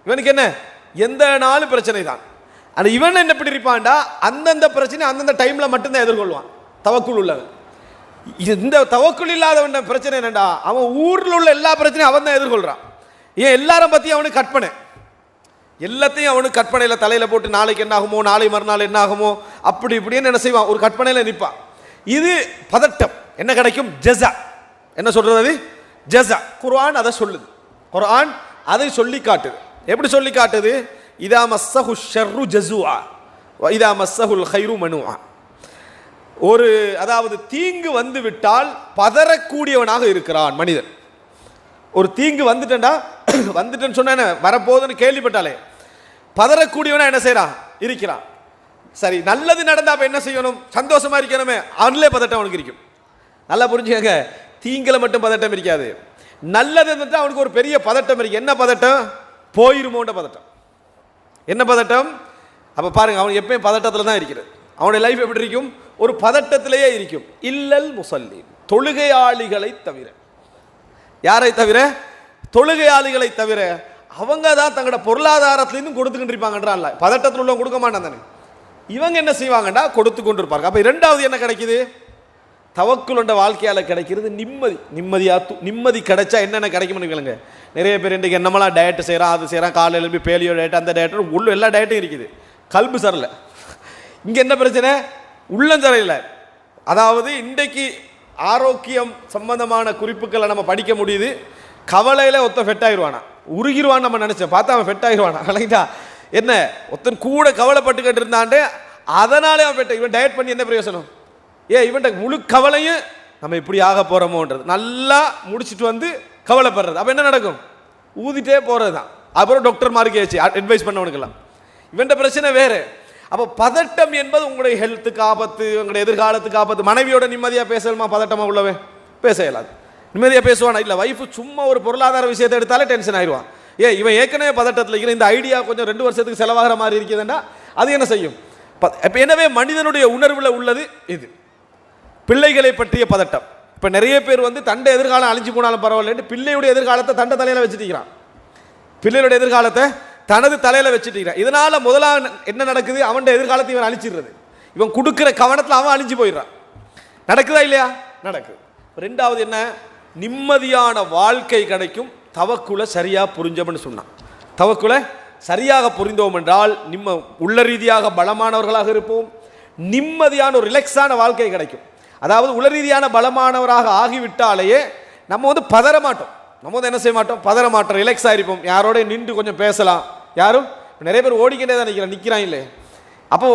இவனுக்கு என்ன எந்த நாளும் பிரச்சனை தான். ஆனால் இவன் என்ன எப்படி இருப்பான்டா, அந்தந்த பிரச்சனை அந்தந்த டைமில் மட்டும்தான் எதிர்கொள்வான் தவக்குள் உள்ளவன். இந்த தவக்குள் இல்லாதவன் பிரச்சனை என்னடா, அவன் ஊரில் உள்ள எல்லா பிரச்சனையும் அவன் தான் எதிர்கொள்கிறான். ஏன் எல்லாரும் பற்றி அவனுக்கு கற்பனை, எல்லாத்தையும் அவனுக்கு கற்பனையில் தலையில் போட்டு நாளைக்கு என்ன ஆகுமோ, நாளை மறுநாள் என்ன ஆகுமோ, அப்படி இப்படின்னு என்ன செய்வான், ஒரு கற்பனையில் நிற்பான். இது பதட்டம். என்ன கிடைக்கும்? ஜஸா. என்ன சொல்றது? அது ஜஸா. குர்ஆன் அதை சொல்லுது. குர்ஆன் அதை சொல்லி காட்டுது. எப்படி சொல்லி காட்டுது? இதா மஸ்ஸஹு ஷர்ரு ஜஸூஆ வ இதா மஸ்ஸஹுல் கைரு மனூஆ. ஒரு அதாவது தீங்கு வந்து விட்டால் பதறக்கூடியவனாக இருக்கிறான் மனிதன். ஒரு தீங்கு வந்துட்டா வந்துட்டேன்னு சொன்ன வரப்போகுதுன்னு கேள்விப்பட்டாலே பதறக்கூடியவனா என்ன செய்யறான், இருக்கிறான். சரி, நல்லது நடந்தா அப்ப என்ன செய்யணும்? சந்தோஷமா இருக்கணுமே, அவன்லே பதட்டம் அவனுக்கு இருக்கும். நல்லா புரிஞ்சுக்கங்க, தீங்கல மட்டும் பதட்டம் இருக்காது, நல்லது இருந்துட்டு அவனுக்கு ஒரு பெரிய பதட்டம் இருக்கு. என்ன பதட்டம்? போயிருமோன்ற பதட்டம். என்ன பதட்டம்? அப்ப பாருங்க, அவன் எப்பயும் பதட்டத்தில் தான் இருக்கிறது. அவனுடைய லைஃப் எப்படி இருக்கும்? ஒரு பதட்டத்திலேயே இருக்கும். இல்லல் முசல்லி, தொழுகையாளிகளை தவிர. யாரை தவிர? தொழுகையாளிகளை தவிர. அவங்க தான் தங்களோட பொருளாதாரத்திலிருந்து கொடுத்துக்கிட்டு இருப்பாங்கன்றான்ல, பதட்டத்தில் உள்ளவங்க கொடுக்க மாட்டான் தானே. இவங்க என்ன செய்வாங்கடா, கொடுத்து கொண்டு இருப்பாங்க. அப்ப இரண்டாவது என்ன கிடைக்குது? தவக்குலுண்ட வாழ்க்கையால கிடைக்கிறது நிம்மதி. நிம்மதி கிடைச்சா என்னென்ன கிடைக்கும்னு கேளுங்க. நிறைய பேர் இன்றைக்கு என்னமெல்லாம் டயட் செய்கிறான், அது செய்கிறான், காலையில் எழுப்பி பேலியோ டயட், அந்த டயட் உள்ள எல்லா டயட்டும் இருக்குது. கல்பு சரியில்லை. இங்கே என்ன பிரச்சனை? உள்ளஞ்சரையில். அதாவது இன்றைக்கு ஆரோக்கியம் சம்பந்தமான குறிப்புகளை நம்ம படிக்க முடியுது. கவலையில் ஒருத்தன் ஃபெட் ஆயிடுவானா, உருகிடுவான்னு நம்ம நினச்சேன், பார்த்தா அவன் ஃபெட் ஆயிடுவானா. இல்லைங்களா? என்ன ஒருத்தன் கூட கவலைப்பட்டுக்கிட்டு இருந்தான்ட்டு அதனாலே அவன் ஃபெட். இவன் டயட் பண்ணி என்ன பிரயோசனம்? இவன் முழு கவலையும் நம்ம இப்படி ஆக போகிறோமோன்றது. நல்லா முடிச்சுட்டு வந்து கவலைப்படுறது. அப்போ என்ன நடக்கும்? ஊதிட்டே போகிறது தான். அப்புறம் டாக்டர் மார்க்கு ஏச்சு அட்வைஸ் பண்ணவனுக்கெல்லாம். இவன் பிரச்சனை வேறு. அப்போ பதட்டம் என்பது உங்களுடைய ஹெல்த்துக்கு ஆபத்து, உங்களுடைய எதிர்காலத்துக்கு ஆபத்து. மனைவியோட நிம்மதியாக பேசலுமா? பதட்டமாக உள்ளவன் பேச இயலாது. நிம்மதியாக பேசுவானா? இல்லை. வைஃபு சும்மா ஒரு பொருளாதார விஷயத்தை எடுத்தாலே டென்ஷன் ஆயிடுவான். இவன் ஏற்கனவே பதட்டத்தில் இருக்கிற, இந்த ஐடியா கொஞ்சம் 2 வருஷத்துக்கு செலவாகிற மாதிரி இருக்குதுன்னா அது என்ன செய்யும்? இப்போ எனவே மனிதனுடைய உணர்வில் உள்ளது இது. பிள்ளைகளை பற்றிய பதட்டம். இப்போ நிறைய பேர் வந்து தண்டை எதிர்காலம் அழிஞ்சு போனாலும் பரவாயில்ல, பிள்ளையுடைய எதிர்காலத்தை தண்டை தலையில் வச்சுட்டிருக்கிறான். பிள்ளையுடைய எதிர்காலத்தை தனது தலையில் வச்சுட்டிருக்கிறான். இதனால முதலாக என்ன நடக்குது? அவன் எதிர்காலத்தை இவன் அழிச்சிடுறது. இவன் கொடுக்குற கவனத்தில் அவன் அழிஞ்சு போயிடுறான். நடக்குதா இல்லையா? நடக்குது. ரெண்டாவது என்ன? நிம்மதியான வாழ்க்கை கிடைக்கும் தவக்குல சரியா புரிஞ்சோம்னு சொன்னான். தவக்குல சரியாக புரிந்தோம் என்றால் உள்ள ரீதியாக பலமானவர்களாக இருப்போம். நிம்மதியான ஒரு ரிலாக்ஸான வாழ்க்கை கிடைக்கும். அதாவது உள ரீதியான பலமானவராக ஆகிவிட்டாலேயே நம்ம வந்து பதற மாட்டோம். நம்ம வந்து என்ன செய்ய மாட்டோம்? பதற மாட்டோம், ரிலாக்ஸ் ஆகிருப்போம். யாரோட நின்று கொஞ்சம் பேசலாம். யாரும் நிறைய பேர் ஓடிக்கிட்டே தான் நிற்கிறான் இல்லை. அப்போ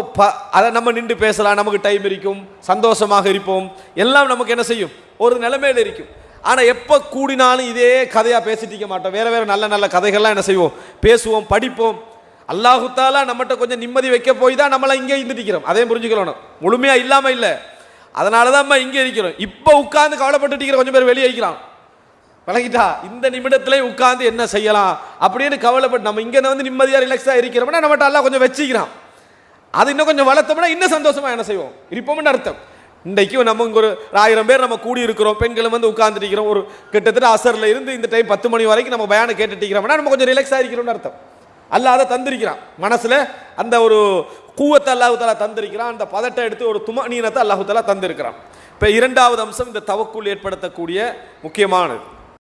அதை நம்ம நின்று பேசலாம், நமக்கு டைம் இருக்கும், சந்தோஷமாக இருப்போம், எல்லாம் நமக்கு என்ன செய்யும்? ஒரு நிலைமையில் இருக்கும். ஆனால் எப்போ கூடினாலும் இதே கதையாக பேசிட்டு இருக்க மாட்டோம். வேறு வேறு நல்ல நல்ல கதைகள்லாம் என்ன செய்வோம்? பேசுவோம், படிப்போம். அல்லாஹு தஆலா நம்மகிட்ட கொஞ்சம் நிம்மதி வைக்க போய் தான் நம்மளாம் இங்கே இருந்துட்டிருக்கிறோம். அதையும் புரிஞ்சுக்கணும். முழுமையாக இல்லாமல் இல்லை, அதனால தான் நம்ம இங்கே இருக்கிறோம். இப்போ உட்கார்ந்து கவலைப்பட்டு இருக்கிற கொஞ்சம் பேர் வெளியே வைக்கலாம். வழங்கிட்டா இந்த நிமிடத்திலே உட்கார்ந்து என்ன செய்யலாம் அப்படின்னு கவலைப்பட்டு நம்ம இங்கே வந்து நிம்மதியாக ரிலாக்ஸாக இருக்கிறோம்னா நம்மகிட்ட எல்லாம் கொஞ்சம் வச்சுக்கிறான். அது இன்னும் கொஞ்சம் வளர்த்தோம்னா இன்னும் சந்தோஷமா என்ன செய்வோம்? இருப்போம்னு அர்த்தம். இன்றைக்கு நம்ம இங்கே ஒரு 1000 பேர் நம்ம கூடி இருக்கிறோம், பெண்களும் வந்து உட்கார்ந்துட்டு இருக்கிறோம். ஒரு கிட்டத்தட்ட அசரில் இருந்து இந்த டைம் 10 மணி வரைக்கும் நம்ம பயானை கேட்டுட்டு இருக்கிறோம்னா நம்ம கொஞ்சம் ரிலாக்ஸாக இருக்கிறோம்னு அர்த்தம். அல்லாஹ் அதை தந்திருக்கிறான். மனசில் அந்த ஒரு கூவத்தை அல்லாஹு தஆலா தந்திருக்கிறான். அந்த பதட்டை எடுத்து ஒரு துமனீனத்தை அல்லாஹு தஆலா தந்திருக்கிறான். இப்போ இரண்டாவது அம்சம் இந்த தவக்குல் ஏற்படுத்தக்கூடிய முக்கியமானது.